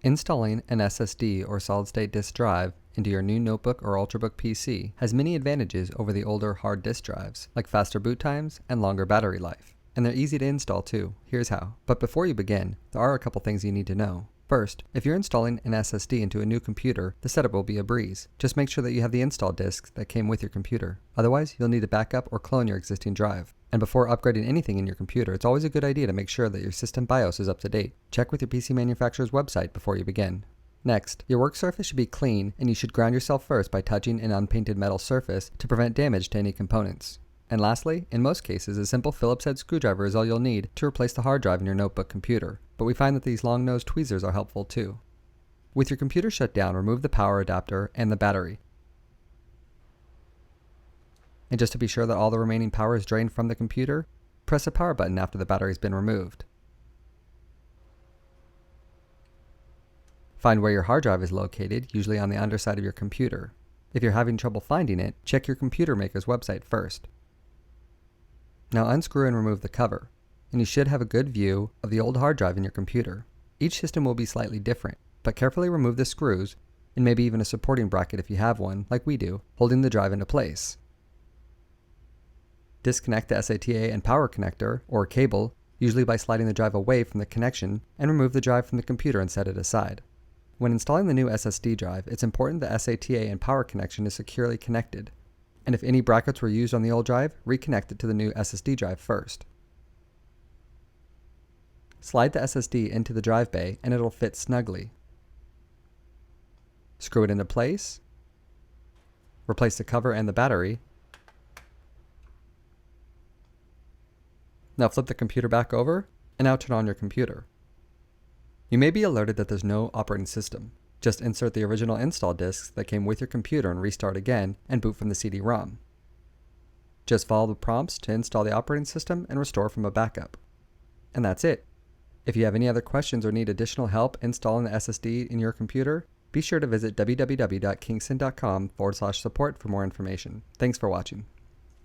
Installing an SSD or solid-state disk drive into your new notebook or Ultrabook PC has many advantages over the older hard disk drives, like faster boot times and longer battery life. And they're easy to install too. Here's how. But before you begin, there are a couple things you need to know. First, if you're installing an SSD into a new computer, the setup will be a breeze. Just make sure that you have the install disks that came with your computer. Otherwise, you'll need to back up or clone your existing drive. And before upgrading anything in your computer, it's always a good idea to make sure that your system BIOS is up to date. Check with your PC manufacturer's website before you begin. Next, your work surface should be clean, and you should ground yourself first by touching an unpainted metal surface to prevent damage to any components. And lastly, in most cases, a simple Phillips head screwdriver is all you'll need to replace the hard drive in your notebook computer, but we find that these long-nosed tweezers are helpful too. With your computer shut down, remove the power adapter and the battery. And just to be sure that all the remaining power is drained from the computer, press the power button after the battery has been removed. Find where your hard drive is located, usually on the underside of your computer. If you're having trouble finding it, check your computer maker's website first. Now unscrew and remove the cover, and you should have a good view of the old hard drive in your computer. Each system will be slightly different, but carefully remove the screws, and maybe even a supporting bracket if you have one, like we do, holding the drive into place. Disconnect the SATA and power connector, or cable, usually by sliding the drive away from the connection, and remove the drive from the computer and set it aside. When installing the new SSD drive, it's important the SATA and power connection is securely connected. And if any brackets were used on the old drive, reconnect it to the new SSD drive first. Slide the SSD into the drive bay and it'll fit snugly. Screw it into place. Replace the cover and the battery. Now flip the computer back over, and now turn on your computer. You may be alerted that there's no operating system. Just insert the original install disks that came with your computer and restart again, and boot from the CD-ROM. Just follow the prompts to install the operating system and restore from a backup. And that's it. If you have any other questions or need additional help installing the SSD in your computer, be sure to visit www.kingston.com/support for more information. Thanks for watching.